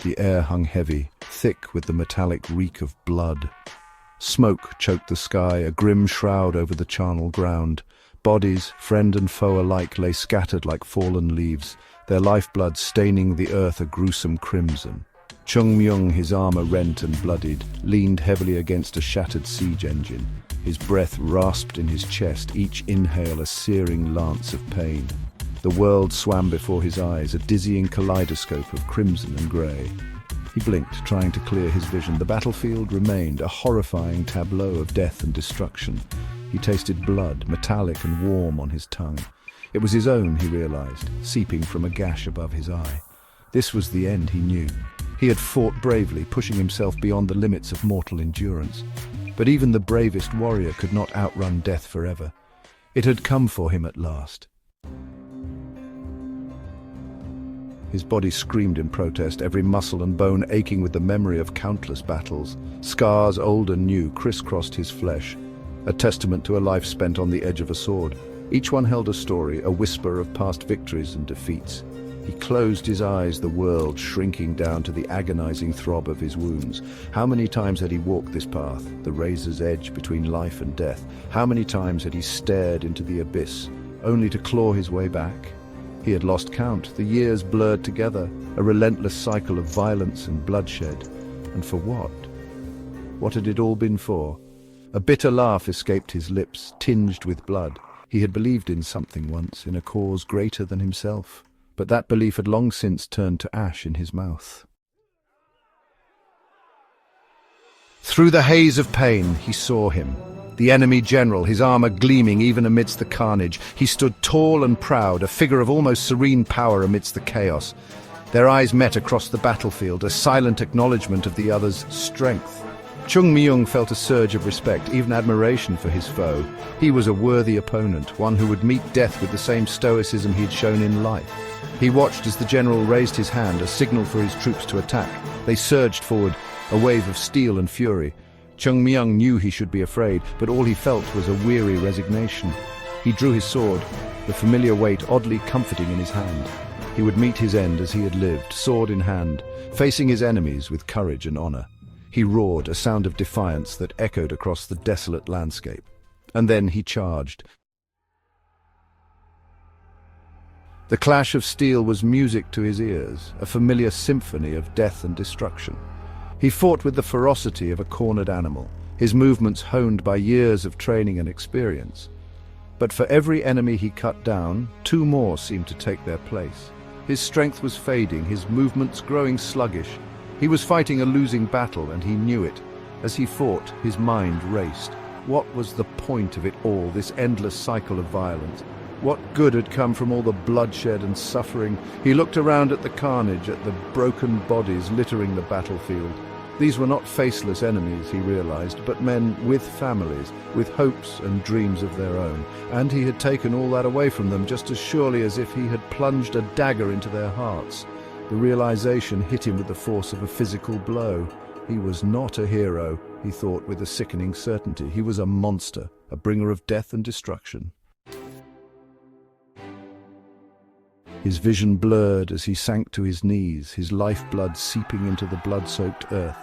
The air hung heavy, thick with the metallic reek of blood. Smoke choked the sky, a grim shroud over the charnel ground. Bodies, friend and foe alike, lay scattered like fallen leaves, their lifeblood staining the earth a gruesome crimson. Chung Myung, his armor rent and bloodied, leaned heavily against a shattered siege engine. His breath rasped in his chest, each inhale a searing lance of pain. The world swam before his eyes, a dizzying kaleidoscope of crimson and grey. He blinked, trying to clear his vision. The battlefield remained, a horrifying tableau of death and destruction. He tasted blood, metallic and warm on his tongue. It was his own, he realized, seeping from a gash above his eye. This was the end, he knew. He had fought bravely, pushing himself beyond the limits of mortal endurance. But even the bravest warrior could not outrun death forever. It had come for him at last. His body screamed in protest, every muscle and bone aching with the memory of countless battles. Scars, old and new, crisscrossed his flesh, a testament to a life spent on the edge of a sword. Each one held a story, a whisper of past victories and defeats. He closed his eyes, the world shrinking down to the agonizing throb of his wounds. How many times had he walked this path, the razor's edge between life and death? How many times had he stared into the abyss, only to claw his way back? He had lost count, the years blurred together, a relentless cycle of violence and bloodshed. And for what? What had it all been for? A bitter laugh escaped his lips, tinged with blood. He had believed in something once, in a cause greater than himself. But that belief had long since turned to ash in his mouth. Through the haze of pain, he saw him. The enemy general, his armor gleaming even amidst the carnage. He stood tall and proud, a figure of almost serene power amidst the chaos. Their eyes met across the battlefield, a silent acknowledgement of the other's strength. Chung Myung felt a surge of respect, even admiration for his foe. He was a worthy opponent, one who would meet death with the same stoicism he had shown in life. He watched as the general raised his hand, a signal for his troops to attack. They surged forward, a wave of steel and fury. Chung Myung knew he should be afraid, but all he felt was a weary resignation. He drew his sword, the familiar weight oddly comforting in his hand. He would meet his end as he had lived, sword in hand, facing his enemies with courage and honor. He roared, a sound of defiance that echoed across the desolate landscape. And then he charged. The clash of steel was music to his ears, a familiar symphony of death and destruction. He fought with the ferocity of a cornered animal, his movements honed by years of training and experience. But for every enemy he cut down, two more seemed to take their place. His strength was fading, his movements growing sluggish. He was fighting a losing battle, and he knew it. As he fought, his mind raced. What was the point of it all, this endless cycle of violence? What good had come from all the bloodshed and suffering? He looked around at the carnage, at the broken bodies littering the battlefield. These were not faceless enemies, he realized, but men with families, with hopes and dreams of their own. And he had taken all that away from them just as surely as if he had plunged a dagger into their hearts. The realization hit him with the force of a physical blow. He was not a hero, he thought with a sickening certainty. He was a monster, a bringer of death and destruction. His vision blurred as he sank to his knees, his lifeblood seeping into the blood-soaked earth.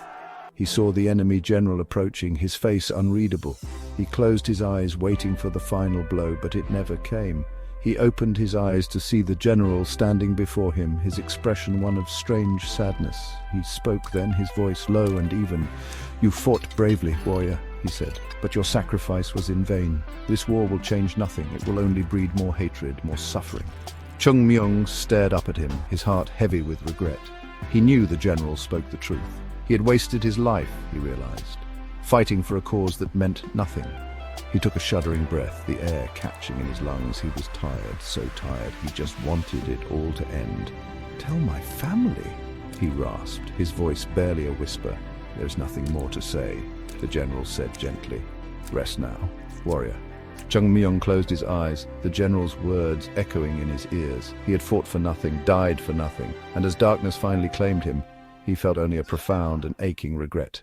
He saw the enemy general approaching, his face unreadable. He closed his eyes, waiting for the final blow, but it never came. He opened his eyes to see the general standing before him, his expression one of strange sadness. He spoke then, his voice low and even. "You fought bravely, warrior," he said, "but your sacrifice was in vain. This war will change nothing. It will only breed more hatred, more suffering." Chung Myung stared up at him, his heart heavy with regret. He knew the general spoke the truth. He had wasted his life, he realized, fighting for a cause that meant nothing. He took a shuddering breath, the air catching in his lungs. He was tired, so tired. He just wanted it all to end. "Tell my family," he rasped, his voice barely a whisper. "There's nothing more to say," the general said gently. "Rest now, warrior." Chung Myung closed his eyes, the general's words echoing in his ears. He had fought for nothing, died for nothing, and as darkness finally claimed him, he felt only a profound and aching regret.